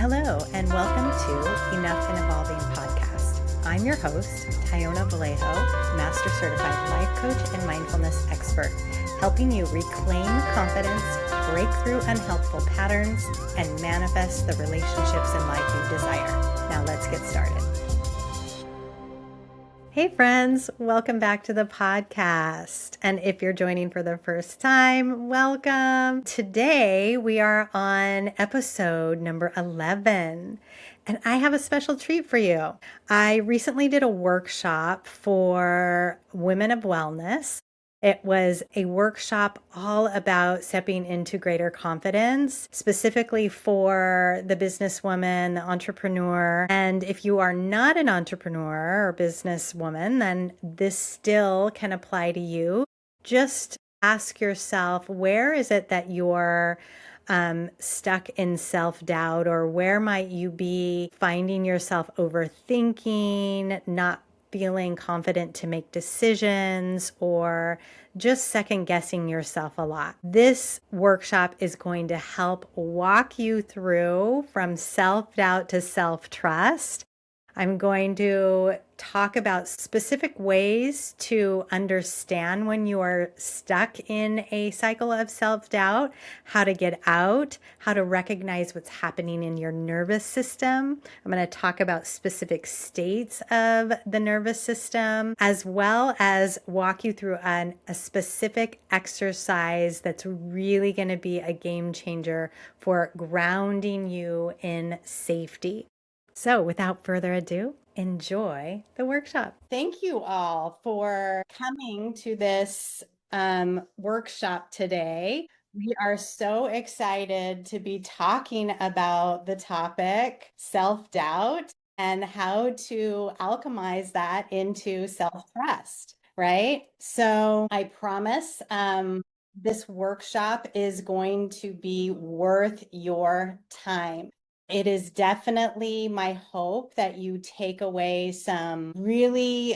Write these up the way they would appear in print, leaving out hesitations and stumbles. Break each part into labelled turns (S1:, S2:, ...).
S1: Hello, and welcome to Enough and Evolving podcast. I'm your host, Tyona Vallejo, Master Certified Life Coach and Mindfulness Expert, helping you reclaim confidence, break through unhelpful patterns, and manifest the relationships in life you desire. Now let's get started. Hey friends, welcome back to the podcast. And if you're joining for the first time, welcome. Today we are on episode number 11, and I have a special treat for you. I recently did a workshop for women of wellness. It was a workshop all about stepping into greater confidence, specifically for the businesswoman, the entrepreneur. And if you are not an entrepreneur or businesswoman, then this still can apply to you. Just ask yourself, where is it that you're stuck in self-doubt, or where might you be finding yourself overthinking, not feeling confident to make decisions, or just second guessing yourself a lot. This workshop is going to help walk you through from self-doubt to self-trust. I'm going to talk about specific ways to understand when you are stuck in a cycle of self-doubt, how to get out, how to recognize what's happening in your nervous system. I'm going to talk about specific states of the nervous system, as well as walk you through a specific exercise that's really going to be a game changer for grounding you in safety. So without further ado, enjoy the workshop. Thank you all for coming to this workshop today. We are so excited to be talking about the topic self-doubt and how to alchemize that into self-trust, right? So I promise this workshop is going to be worth your time. It is definitely my hope that you take away some really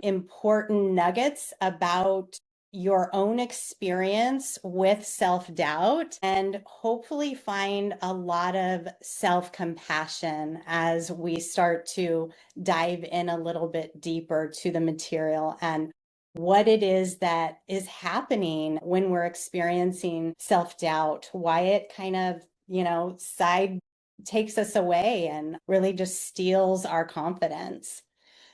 S1: important nuggets about your own experience with self-doubt, and hopefully find a lot of self-compassion as we start to dive in a little bit deeper to the material and what it is that is happening when we're experiencing self-doubt, why it kind of, takes us away and really just steals our confidence.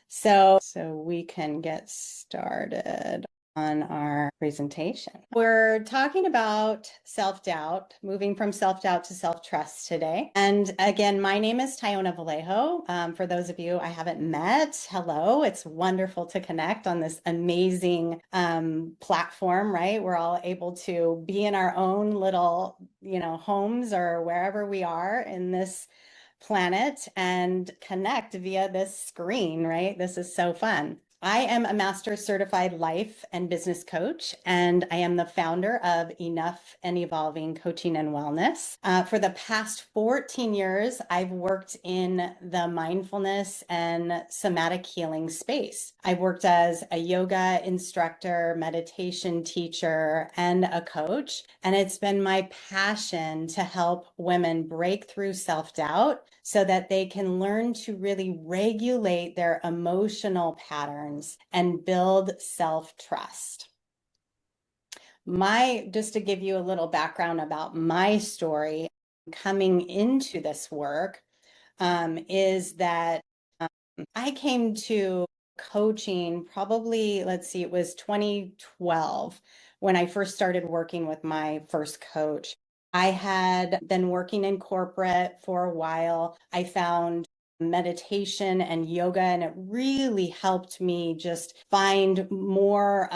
S1: So we can get started on our presentation. We're talking about self-doubt, moving from self-doubt to self-trust today. And again, my name is Tyona Vallejo. For those of you I haven't met, hello. It's wonderful to connect on this amazing platform, right? We're all able to be in our own little, homes or wherever we are in this planet and connect via this screen, right? This is so fun. I am a Master Certified Life and Business Coach, and I am the founder of Enough and Evolving Coaching and Wellness. For the past 14 years, I've worked in the mindfulness and somatic healing space. I've worked as a yoga instructor, meditation teacher, and a coach, and it's been my passion to help women break through self-doubt so that they can learn to really regulate their emotional patterns and build self-trust. Just to give you a little background about my story coming into this work, is that I came to coaching probably, it was 2012 when I first started working with my first coach. I had been working in corporate for a while. I found meditation and yoga, and it really helped me just find more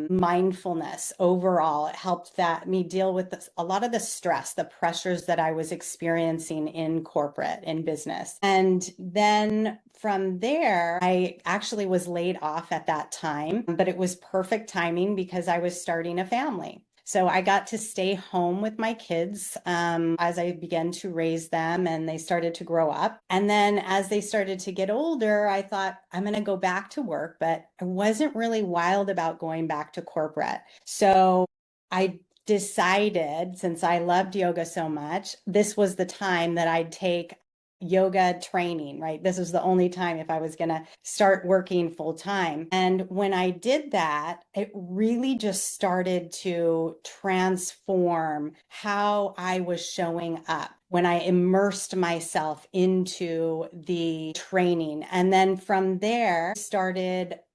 S1: mindfulness overall. It helped me deal with a lot of the stress, the pressures that I was experiencing in corporate, in business. And then from there, I actually was laid off at that time, but it was perfect timing because I was starting a family. So I got to stay home with my kids as I began to raise them, and they started to grow up. And then as they started to get older, I thought, I'm going to go back to work, but I wasn't really wild about going back to corporate. So I decided, since I loved yoga so much, this was the time that I'd take yoga training, right? This was the only time if I was going to start working full time. And when I did that, it really just started to transform how I was showing up when I immersed myself into the training. And then from there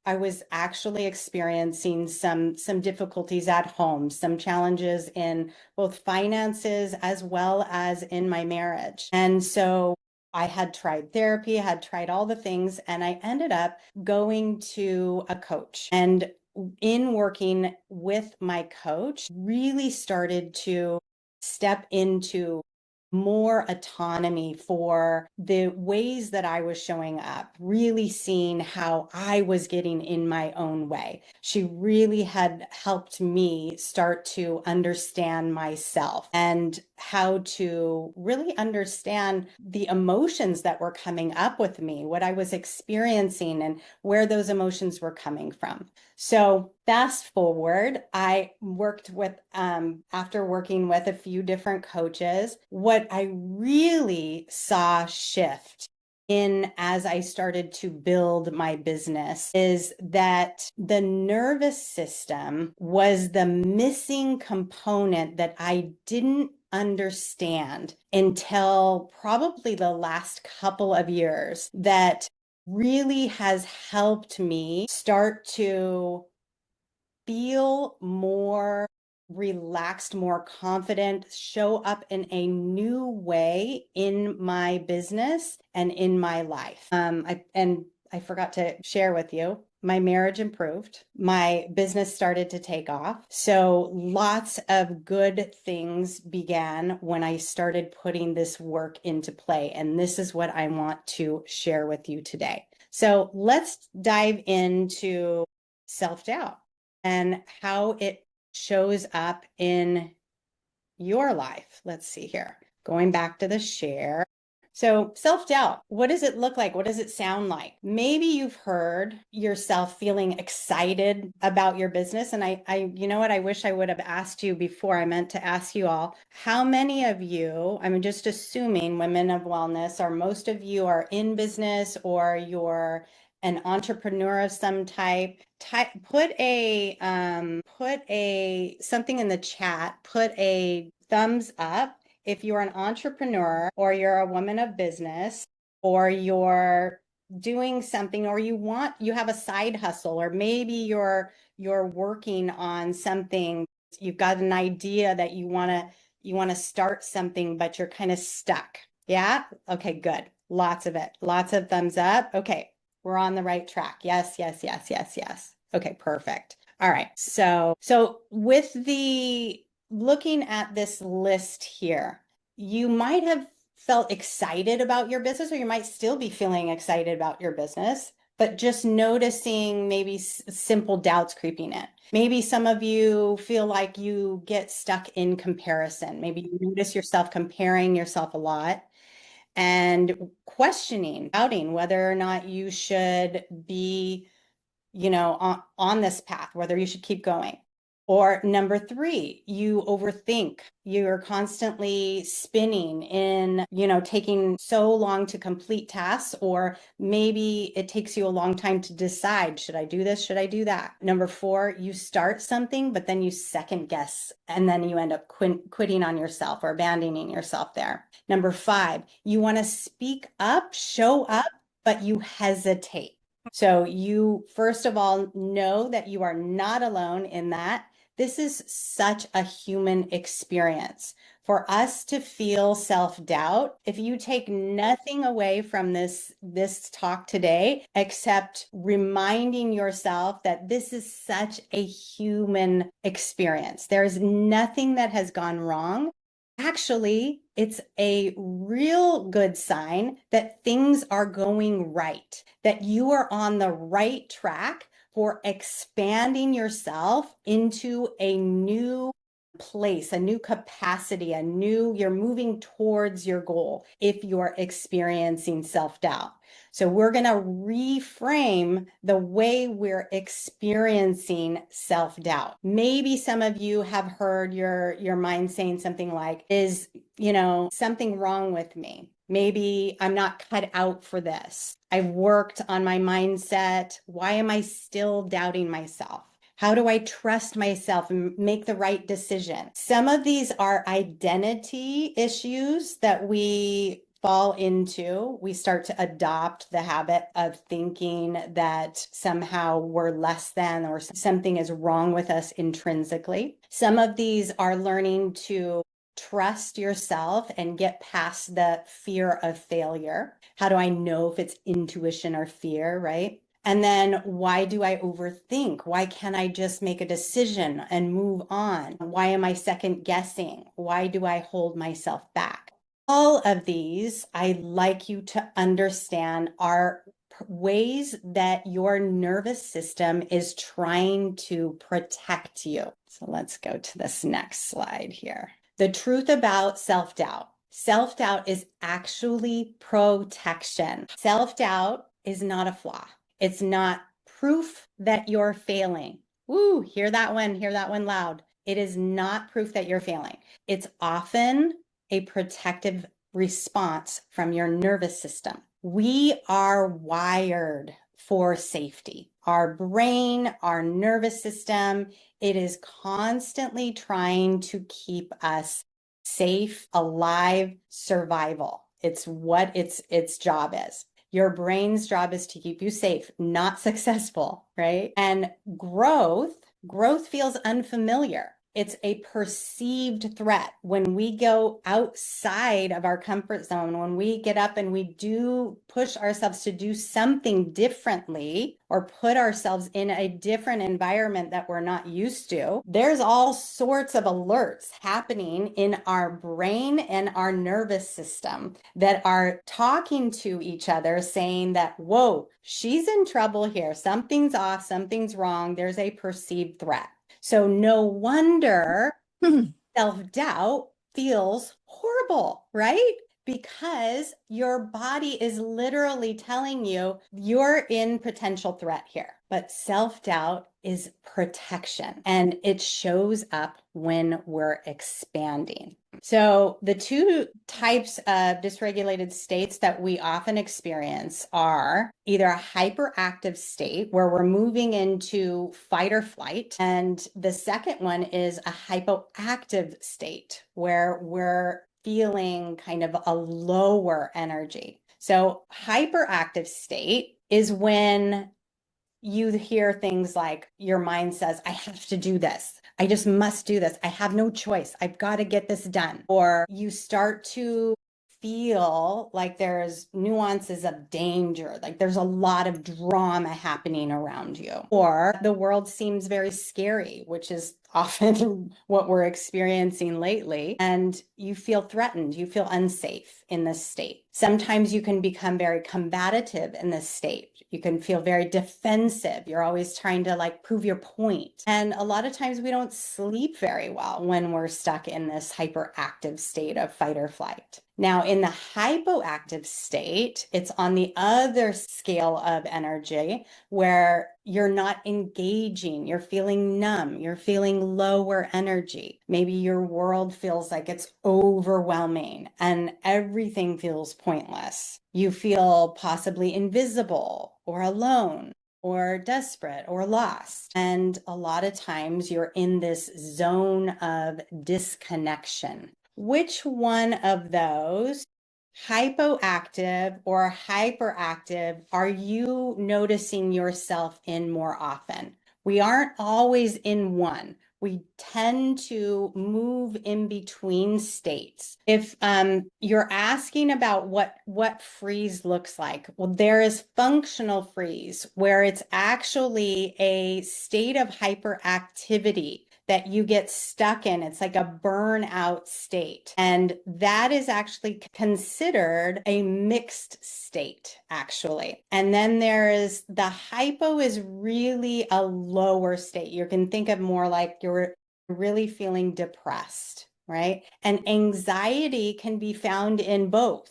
S1: I was actually experiencing some difficulties at home, some challenges in both finances as well as in my marriage. And so I had tried therapy, had tried all the things, and I ended up going to a coach. And in working with my coach, really started to step into more autonomy for the ways that I was showing up, really seeing how I was getting in my own way. She really had helped me start to understand myself and how to really understand the emotions that were coming up with me, what I was experiencing, and where those emotions were coming from. So fast forward, I worked with, after working with a few different coaches, what I really saw shift in as I started to build my business is that the nervous system was the missing component that I didn't understand until probably the last couple of years, that really has helped me start to feel more relaxed, more confident, show up in a new way in my business and in my life. I forgot to share with you, my marriage improved. My business started to take off. So lots of good things began when I started putting this work into play. And this is what I want to share with you today. So let's dive into self-doubt and how it shows up in your life. Let's see here. Going back to the share. So self-doubt, what does it look like? What does it sound like? Maybe you've heard yourself feeling excited about your business. And you know what? I wish I would have asked you before. I meant to ask you all, how many of you, I'm just assuming women of wellness, or most of you are in business or you're an entrepreneur of some type. Put a something in the chat, put a thumbs up if you're an entrepreneur or you're a woman of business or you're doing something, or you have a side hustle, or maybe you're working on something. You've got an idea that you want to start something, but you're kind of stuck. Yeah. Okay, good. Lots of it. Lots of thumbs up. Okay. We're on the right track. Yes, yes, yes, yes, yes. Okay, perfect. All right. So with the looking at this list here, you might have felt excited about your business, or you might still be feeling excited about your business, but just noticing maybe simple doubts creeping in. Maybe some of you feel like you get stuck in comparison. Maybe you notice yourself comparing yourself a lot and questioning, doubting whether or not you should be, on this path, whether you should keep going. Or number three, you overthink. You're constantly spinning in, taking so long to complete tasks, or maybe it takes you a long time to decide, should I do this? Should I do that? Number four, you start something, but then you second guess, and then you end up quitting on yourself or abandoning yourself there. Number five, you want to speak up, show up, but you hesitate. So you, first of all, know that you are not alone in that. This is such a human experience. For us to feel self-doubt, if you take nothing away from this talk today, except reminding yourself that this is such a human experience. There's nothing that has gone wrong. Actually, it's a real good sign that things are going right, that you are on the right track for expanding yourself into a new place, a new capacity, you're moving towards your goal if you're experiencing self-doubt. So we're going to reframe the way we're experiencing self-doubt. Maybe some of you have heard your mind saying something like, is, something wrong with me? Maybe I'm not cut out for this. I've worked on my mindset. Why am I still doubting myself? How do I trust myself and make the right decision? Some of these are identity issues that we fall into. We start to adopt the habit of thinking that somehow we're less than or something is wrong with us intrinsically. Some of these are learning to trust yourself and get past the fear of failure. How do I know if it's intuition or fear, right? And then why do I overthink? Why can't I just make a decision and move on? Why am I second guessing? Why do I hold myself back? All of these, I'd like you to understand are ways that your nervous system is trying to protect you. So let's go to this next slide here. The truth about self-doubt. Self-doubt is actually protection. Self-doubt is not a flaw. It's not proof that you're failing. Woo, hear that one loud. It is not proof that you're failing. It's often a protective response from your nervous system. We are wired for safety. Our brain, our nervous system, it is constantly trying to keep us safe, alive, survival. It's what its job is. Your brain's job is to keep you safe, not successful, right? And growth feels unfamiliar. It's a perceived threat. When we go outside of our comfort zone, when we get up and we do push ourselves to do something differently or put ourselves in a different environment that we're not used to, there's all sorts of alerts happening in our brain and our nervous system that are talking to each other saying that, whoa, she's in trouble here. Something's off, something's wrong. There's a perceived threat. So no wonder self-doubt feels horrible, right? Because your body is literally telling you you're in potential threat here. But self-doubt is protection, and it shows up when we're expanding. So the two types of dysregulated states that we often experience are either a hyperactive state where we're moving into fight or flight, and the second one is a hypoactive state where we're feeling kind of a lower energy. So hyperactive state is when you hear things like your mind says, I have to do this. I just must do this. I have no choice. I've got to get this done. Or you start to feel like there's nuances of danger, like there's a lot of drama happening around you, or the world seems very scary, which is often what we're experiencing lately, and you feel threatened, you feel unsafe in this state. Sometimes you can become very combative in this state. You can feel very defensive. You're always trying to like prove your point. And a lot of times we don't sleep very well when we're stuck in this hyperactive state of fight or flight. Now, in the hypoactive state, it's on the other scale of energy where you're not engaging, you're feeling numb, you're feeling lower energy. Maybe your world feels like it's overwhelming and everything feels pointless. You feel possibly invisible or alone or desperate or lost. And a lot of times you're in this zone of disconnection. Which one of those, hypoactive or hyperactive, are you noticing yourself in more often? We aren't always in one. We tend to move in between states. If you're asking about what freeze looks like, well, there is functional freeze where it's actually a state of hyperactivity that you get stuck in. It's like a burnout state. And that is actually considered a mixed state, actually. And then there is the hypo is really a lower state. You can think of more like you're really feeling depressed, right? And anxiety can be found in both.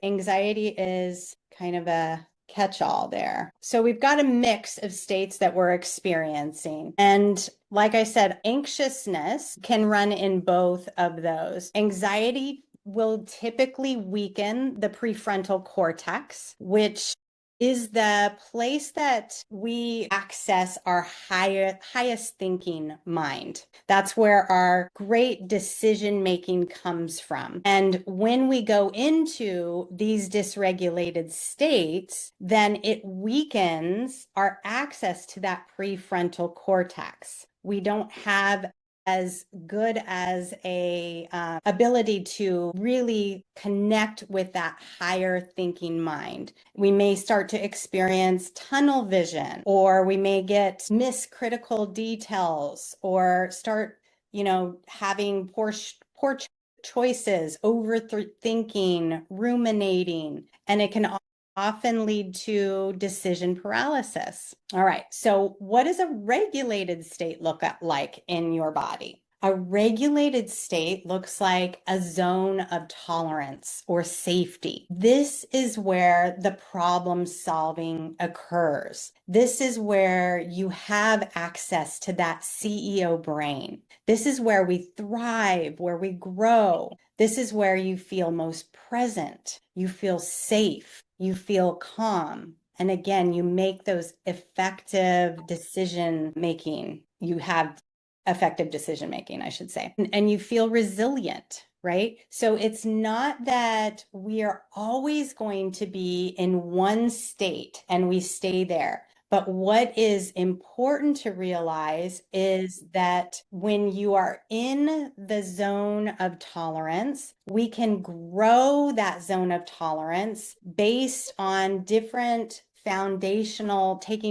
S1: Anxiety is kind of a catch-all there. So we've got a mix of states that we're experiencing. And like I said, anxiousness can run in both of those. Anxiety will typically weaken the prefrontal cortex, which is the place that we access our highest thinking mind. That's where our great decision making comes from. And when we go into these dysregulated states, then it weakens our access to that prefrontal cortex. We don't have as good as a ability to really connect with that higher thinking mind. We may start to experience tunnel vision, or we may get miss critical details, or start, having poor choices, overthinking, ruminating, and it can often lead to decision paralysis. All right, so what does a regulated state look like in your body? A regulated state looks like a zone of tolerance or safety. This is where the problem solving occurs. This is where you have access to that CEO brain. This is where we thrive, where we grow. This is where you feel most present. You feel safe. You feel calm. And again, you make those effective decision making. You have effective decision making, I should say. And you feel resilient, right? So it's not that we are always going to be in one state and we stay there. But what is important to realize is that when you are in the zone of tolerance, we can grow that zone of tolerance based on taking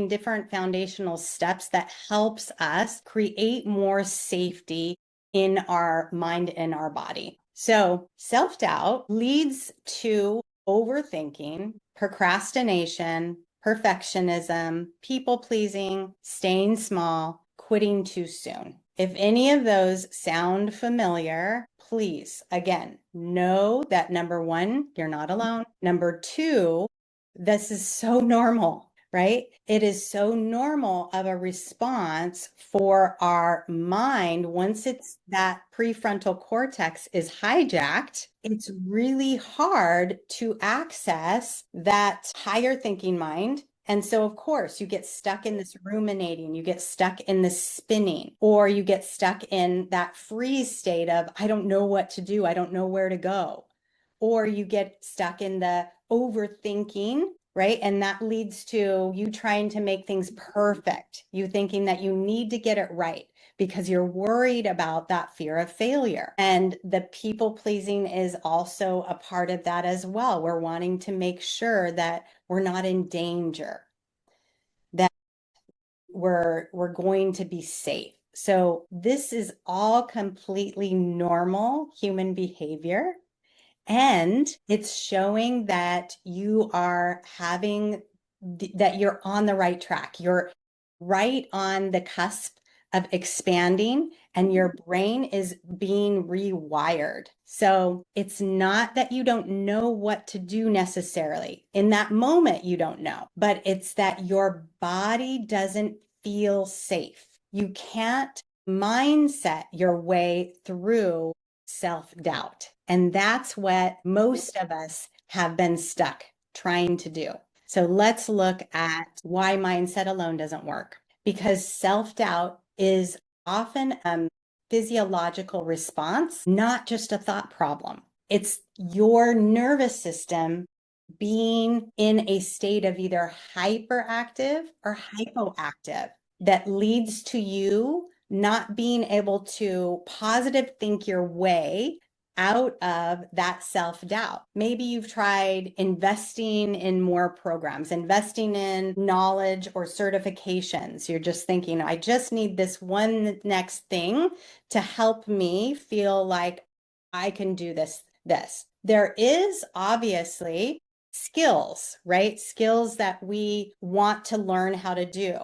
S1: different foundational steps that helps us create more safety in our mind and our body. So self-doubt leads to overthinking, procrastination, perfectionism, people pleasing, staying small, quitting too soon. If any of those sound familiar, please, again, know that number one, you're not alone. Number two, this is so normal, right? It is so normal of a response for our mind. Once it's that prefrontal cortex is hijacked, it's really hard to access that higher thinking mind. And so, of course, you get stuck in this ruminating, you get stuck in this spinning, or you get stuck in that freeze state of, I don't know what to do, I don't know where to go. Or you get stuck in the overthinking, right? And that leads to you trying to make things perfect, you thinking that you need to get it right because you're worried about that fear of failure. And the people pleasing is also a part of that as well. We're wanting to make sure that we're not in danger, that we're going to be safe. So this is all completely normal human behavior. And it's showing that you are that you're on the right track. You're right on the cusp of expanding and your brain is being rewired. So it's not that you don't know what to do necessarily. In that moment, you don't know, but it's that your body doesn't feel safe. You can't mindset your way through self-doubt. And that's what most of us have been stuck trying to do. So let's look at why mindset alone doesn't work. Because self-doubt is often a physiological response, not just a thought problem. It's your nervous system being in a state of either hyperactive or hypoactive that leads to you not being able to positive think your way out of that self-doubt. Maybe you've tried investing in more programs, investing in knowledge or certifications. You're just thinking, I just need this one next thing to help me feel like I can do this. There is obviously skills, right? Skills that we want to learn how to do.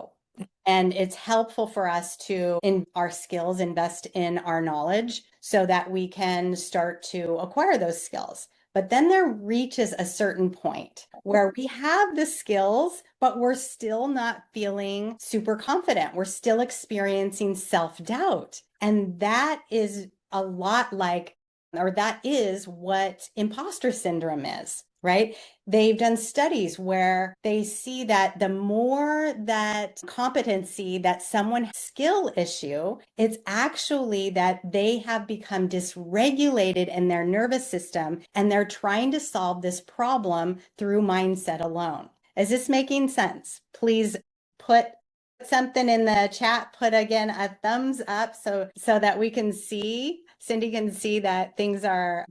S1: And it's helpful for us to, in our skills, invest in our knowledge so that we can start to acquire those skills. But then there reaches a certain point where we have the skills, but we're still not feeling super confident. We're still experiencing self-doubt. And that is a lot like or that is what imposter syndrome is, right? They've done studies where they see that the more that competency that someone skill issue, it's actually that they have become dysregulated in their nervous system and they're trying to solve this problem through mindset alone. Is this making sense? Please put something in the chat, put again a thumbs up so that we can see, Cindy can see that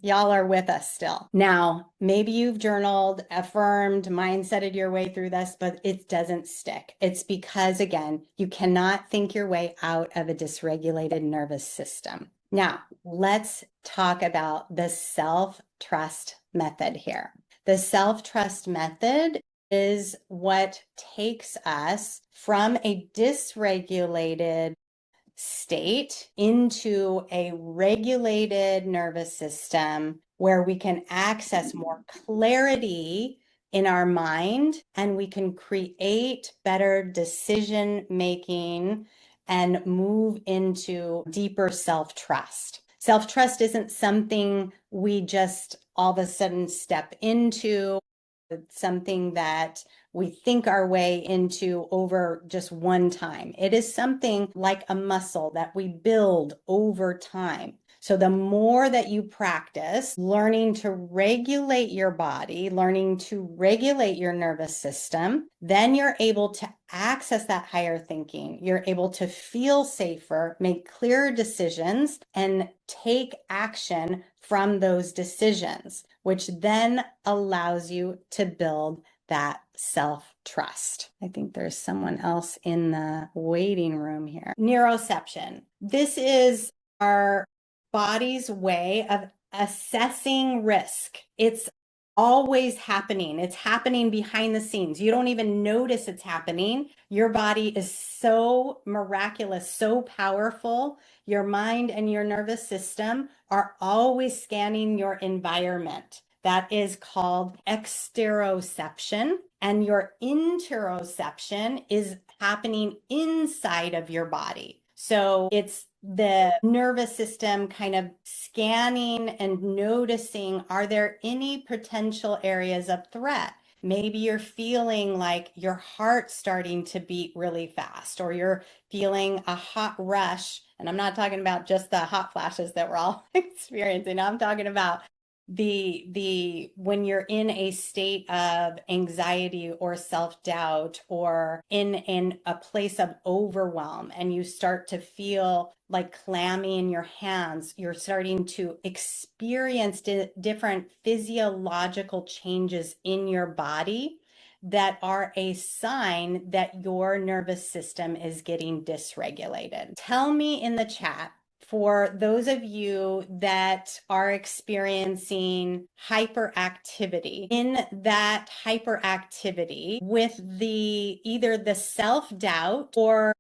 S1: y'all are with us still. Now, maybe you've journaled, affirmed, mindseted your way through this, but it doesn't stick. It's because, again, you cannot think your way out of a dysregulated nervous system. Now, let's talk about the self-trust method here. The self-trust method is what takes us from a dysregulated state into a regulated nervous system where we can access more clarity in our mind and we can create better decision making and move into deeper self-trust. Self-trust isn't something we just all of a sudden step into. It's something that we think our way into over just one time. It is something like a muscle that we build over time. So the more that you practice learning to regulate your body, learning to regulate your nervous system, then you're able to access that higher thinking. You're able to feel safer, make clearer decisions, and take action from those decisions, which then allows you to build that self-trust. I think there's someone else in the waiting room here. Neuroception. This is our body's way of assessing risk. It's always happening. It's happening behind the scenes. You don't even notice it's happening. Your body is so miraculous, so powerful. Your mind and your nervous system are always scanning your environment. That is called exteroception. And your interoception is happening inside of your body. So it's the nervous system kind of scanning and noticing, are there any potential areas of threat? Maybe you're feeling like your heart's starting to beat really fast, or you're feeling a hot rush. And I'm not talking about just the hot flashes that we're all experiencing. I'm talking about when you're in a state of anxiety or self-doubt or in a place of overwhelm and you start to feel like clammy in your hands, you're starting to experience different physiological changes in your body that are a sign that your nervous system is getting dysregulated. Tell me in the chat, for those of you that are experiencing hyperactivity, in that hyperactivity with either the self-doubt, or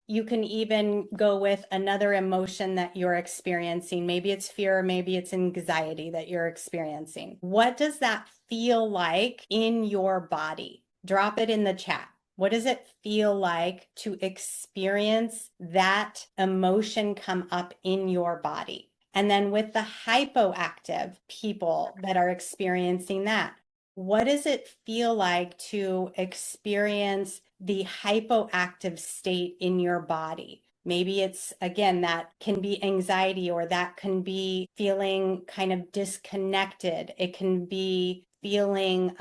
S1: you can even go with another emotion that you're experiencing. Maybe it's fear, maybe it's anxiety that you're experiencing. What does that feel like in your body? Drop it in the chat. What does it feel like to experience that emotion come up in your body? And then with the hypoactive people that are experiencing that, what does it feel like to experience the hypoactive state in your body? Maybe it's, again, that can be anxiety, or that can be feeling kind of disconnected. It can be feeling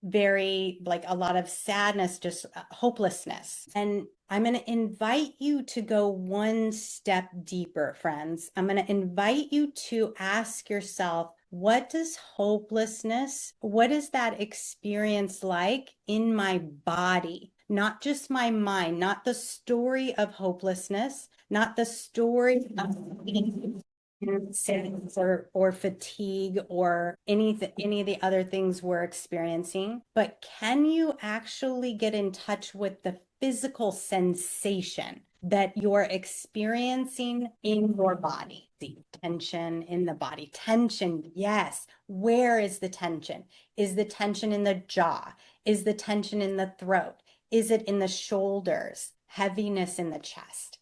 S1: very like a lot of sadness, just hopelessness. And I'm going to invite you to go one step deeper, friends. I'm going to invite you to ask yourself, what is that experience like in my body? Not just my mind, not the story of hopelessness, not the story of sadness or fatigue or any of the other things we're experiencing, but can you actually get in touch with the physical sensation that you're experiencing in your body? The tension in the body. Tension, yes. Where is the tension? Is the tension in the jaw? Is the tension in the throat? Is it in the shoulders? Heaviness in the chest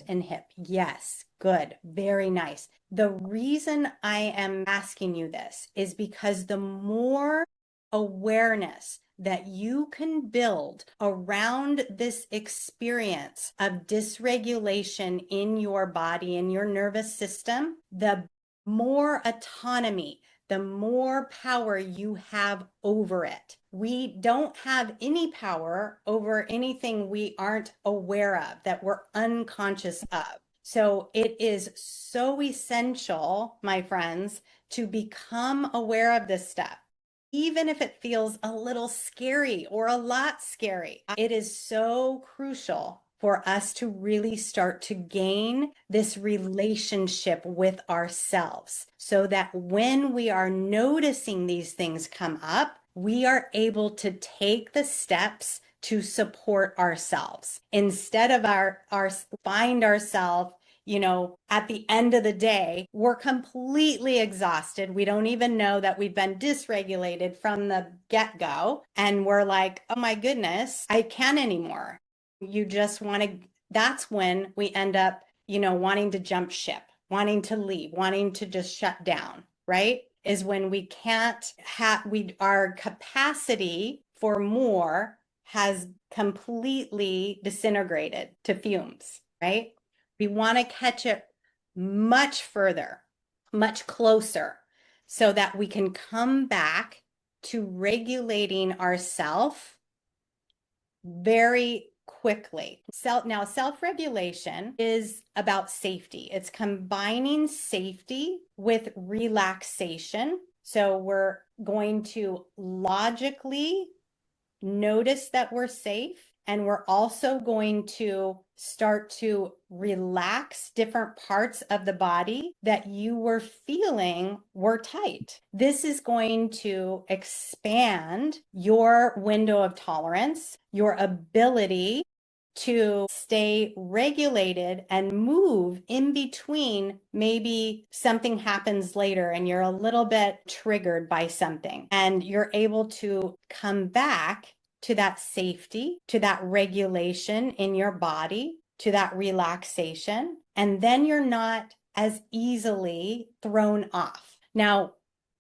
S1: and hip? Yes. Good. Very nice. The reason I am asking you this is because the more awareness that you can build around this experience of dysregulation in your body, in your nervous system, the more autonomy, the more power you have over it. We don't have any power over anything we aren't aware of, that we're unconscious of. So it is so essential, my friends, to become aware of this stuff. Even if it feels a little scary or a lot scary, it is so crucial for us to really start to gain this relationship with ourselves so that when we are noticing these things come up, we are able to take the steps to support ourselves instead of our find ourselves, at the end of the day, we're completely exhausted. We don't even know that we've been dysregulated from the get-go. And we're like, oh my goodness, I can't anymore. You just want to, that's when we end up, wanting to jump ship, wanting to leave, wanting to just shut down, right? Is when we can't have, our capacity for more has completely disintegrated to fumes, right? We want to catch it much further, much closer, so that we can come back to regulating ourselves very quickly. Now, self-regulation is about safety. It's combining safety with relaxation. So we're going to logically notice that we're safe, and we're also going to start to relax different parts of the body that you were feeling were tight. This is going to expand your window of tolerance, your ability to stay regulated and move in between. Maybe something happens later and you're a little bit triggered by something, and you're able to come back to that safety, to that regulation in your body, to that relaxation, and then you're not as easily thrown off. Now,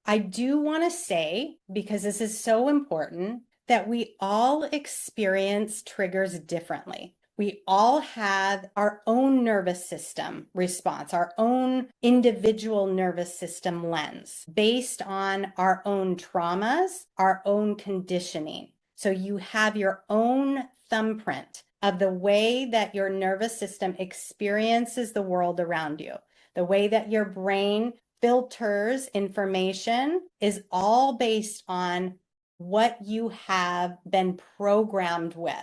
S1: I do want to say, because this is so important, that we all experience triggers differently. We all have our own nervous system response, our own individual nervous system lens based on our own traumas, our own conditioning. So you have your own thumbprint of the way that your nervous system experiences the world around you. The way that your brain filters information is all based on what you have been programmed with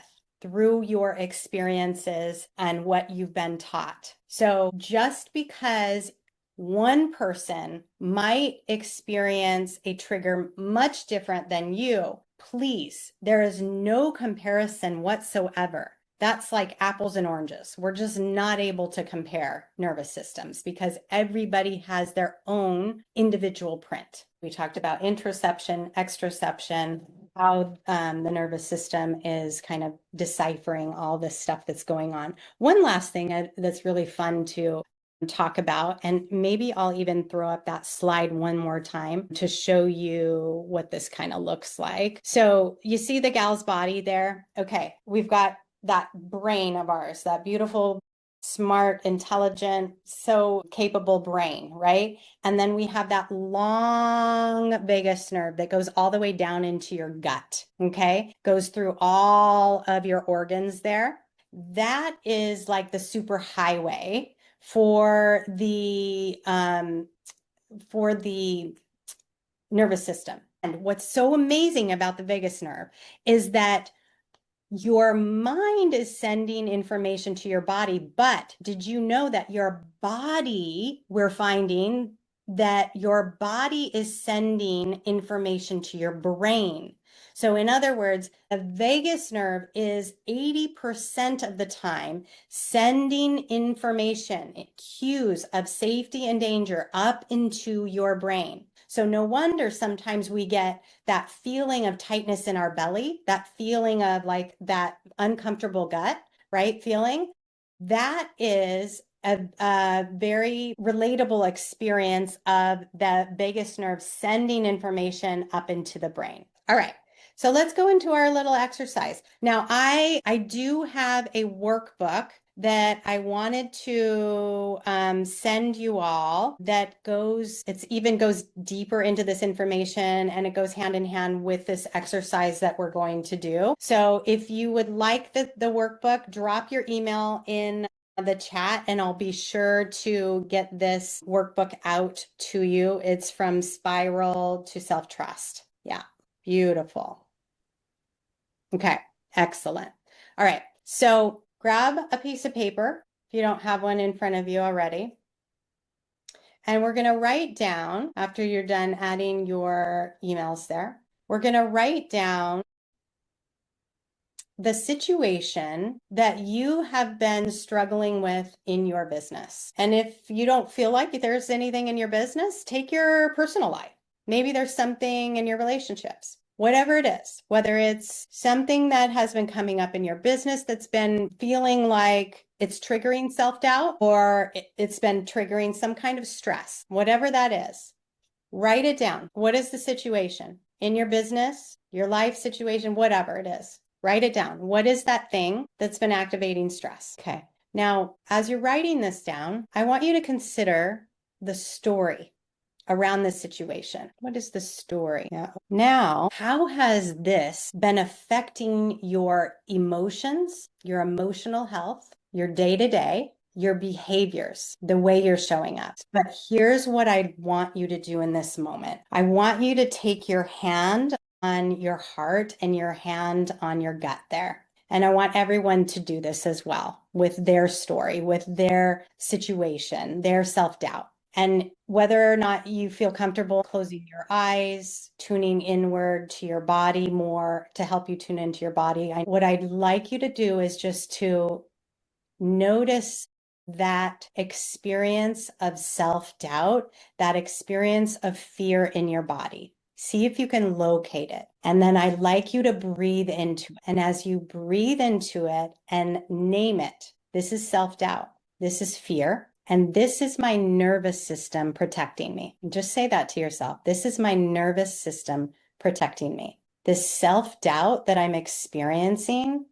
S1: through your experiences and what you've been taught. So just because one person might experience a trigger much different than you, please, there is no comparison whatsoever. That's like apples and oranges. We're just not able to compare nervous systems because everybody has their own individual print. We talked about interoception, exteroception, how the nervous system is kind of deciphering all this stuff that's going on. One last thing that's really fun to talk about, and maybe I'll even throw up that slide one more time to show you what this kind of looks like. So you see the gal's body there? Okay, we've got that brain of ours, that beautiful, smart, intelligent, so capable brain, right? And then we have that long vagus nerve that goes all the way down into your gut, okay? Goes through all of your organs there. That is like the super highway for the nervous system. And what's so amazing about the vagus nerve is that your mind is sending information to your body, but did you know that your body, we're finding that your body is sending information to your brain? So in other words, the vagus nerve is 80% of the time sending information, cues of safety and danger up into your brain. So no wonder sometimes we get that feeling of tightness in our belly, that feeling of like that uncomfortable gut, right? Feeling that is a very relatable experience of the vagus nerve sending information up into the brain. All right. So let's go into our little exercise. Now, I do have a workbook that I wanted to send you all that even goes deeper into this information, and it goes hand in hand with this exercise that we're going to do. So if you would like the workbook, drop your email in the chat and I'll be sure to get this workbook out to you. It's from Spiral to Self-Trust. Yeah, beautiful. Okay, excellent. All right, so grab a piece of paper if you don't have one in front of you already. And we're going to write down, after you're done adding your emails there, we're going to write down the situation that you have been struggling with in your business. And if you don't feel like there's anything in your business, take your personal life. Maybe there's something in your relationships. Whatever it is, whether it's something that has been coming up in your business that's been feeling like it's triggering self-doubt, or it's been triggering some kind of stress, whatever that is, write it down. What is the situation in your business, your life situation, whatever it is? Write it down. What is that thing that's been activating stress? Okay. Now, as you're writing this down, I want you to consider the story around this situation. What is the story? Now, how has this been affecting your emotions, your emotional health, your day-to-day, your behaviors, the way you're showing up? But here's what I want you to do in this moment. I want you to take your hand on your heart and your hand on your gut there. And I want everyone to do this as well with their story, with their situation, their self-doubt. And whether or not you feel comfortable closing your eyes, tuning inward to your body more to help you tune into your body, what I'd like you to do is just to notice that experience of self-doubt, that experience of fear in your body. See if you can locate it. And then I'd like you to breathe into it. And as you breathe into it and name it, this is self-doubt, this is fear, and this is my nervous system protecting me. And just say that to yourself. This is my nervous system protecting me. This self-doubt that I'm experiencing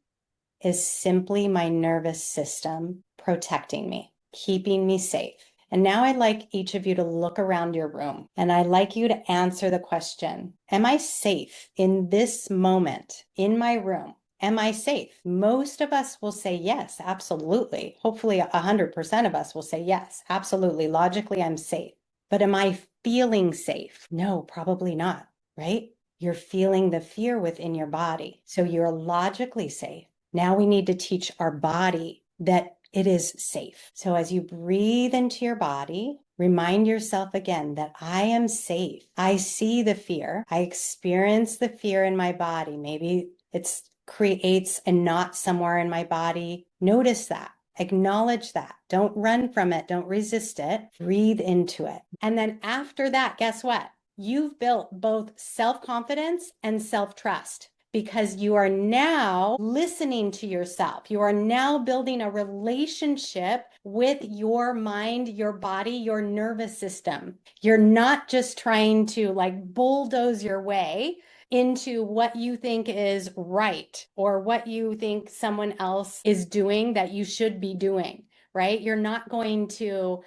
S1: is simply my nervous system protecting me, keeping me safe. And now I'd like each of you to look around your room, and I'd like you to answer the question, am I safe in this moment in my room? Am I safe? Most of us will say yes, absolutely. Hopefully 100% of us will say yes, absolutely. Logically, I'm safe. But am I feeling safe? No, probably not, right? You're feeling the fear within your body. So you're logically safe. Now we need to teach our body that it is safe. So as you breathe into your body, remind yourself again that I am safe. I see the fear. I experience the fear in my body. Maybe it creates a knot somewhere in my body. Notice that. Acknowledge that. Don't run from it. Don't resist it. Breathe into it. And then after that, guess what? You've built both self-confidence and self-trust, because you are now listening to yourself. You are now building a relationship with your mind, your body, your nervous system. You're not just trying to bulldoze your way into what you think is right or what you think someone else is doing that you should be doing, right? You're not going to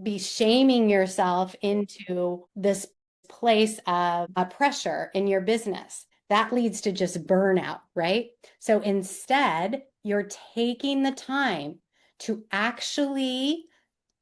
S1: be shaming yourself into this place of pressure in your business. That leads to just burnout, right? So instead, you're taking the time to actually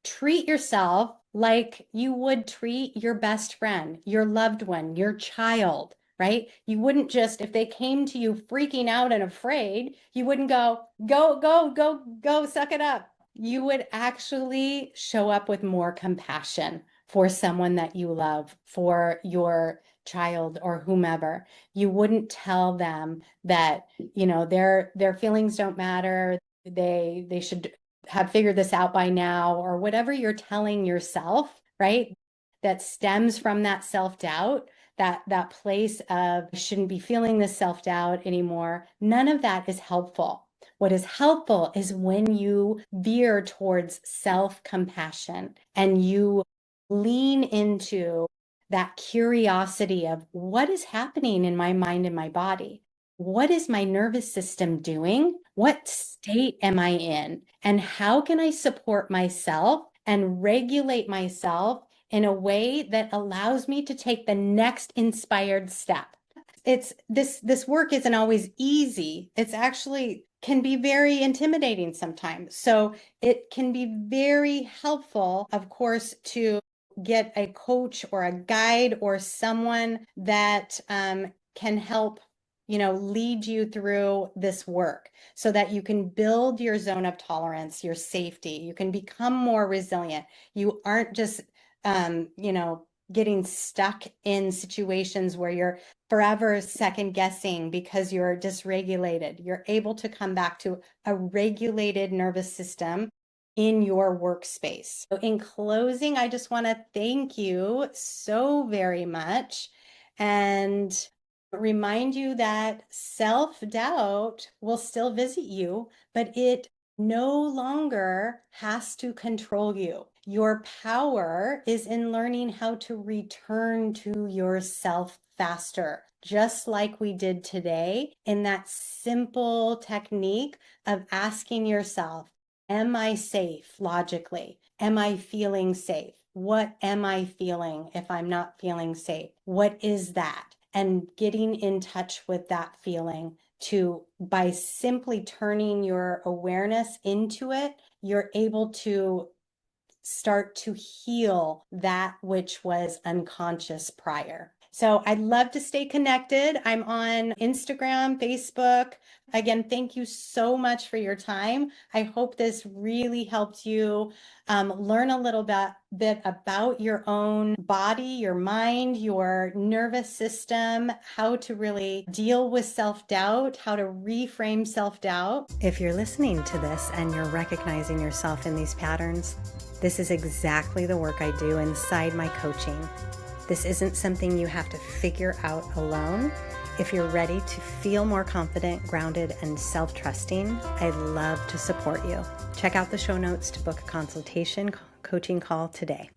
S1: treat yourself like you would treat your best friend, your loved one, your child, right? You wouldn't just, if they came to you freaking out and afraid, you wouldn't go, suck it up. You would actually show up with more compassion for someone that you love, for your child or whomever. You wouldn't tell them that, their feelings don't matter. They should have figured this out by now, or whatever you're telling yourself, right? That stems from that self-doubt, that place of I shouldn't be feeling this self-doubt anymore. None of that is helpful. What is helpful is when you veer towards self-compassion and you lean into that curiosity of what is happening in my mind and my body. What is my nervous system doing? What state am I in? And how can I support myself and regulate myself in a way that allows me to take the next inspired step? It's this work isn't always easy. It's actually can be very intimidating sometimes. So it can be very helpful, of course, to get a coach or a guide or someone that can help, lead you through this work so that you can build your zone of tolerance, your safety. You can become more resilient. You aren't just, getting stuck in situations where you're forever second guessing because you're dysregulated. You're able to come back to a regulated nervous system in your workspace. So in closing, I just want to thank you so very much and remind you that self-doubt will still visit you, but it no longer has to control you. Your power is in learning how to return to yourself faster, just like we did today in that simple technique of asking yourself, am I safe logically? Am I feeling safe? What am I feeling if I'm not feeling safe? What is that? And getting in touch with that feeling by simply turning your awareness into it, you're able to start to heal that which was unconscious prior. So I'd love to stay connected. I'm on Instagram, Facebook. Again, thank you so much for your time. I hope this really helped you learn a little bit about your own body, your mind, your nervous system, how to really deal with self-doubt, how to reframe self-doubt. If you're listening to this and you're recognizing yourself in these patterns, this is exactly the work I do inside my coaching. This isn't something you have to figure out alone. If you're ready to feel more confident, grounded, and self-trusting, I'd love to support you. Check out the show notes to book a consultation coaching call today.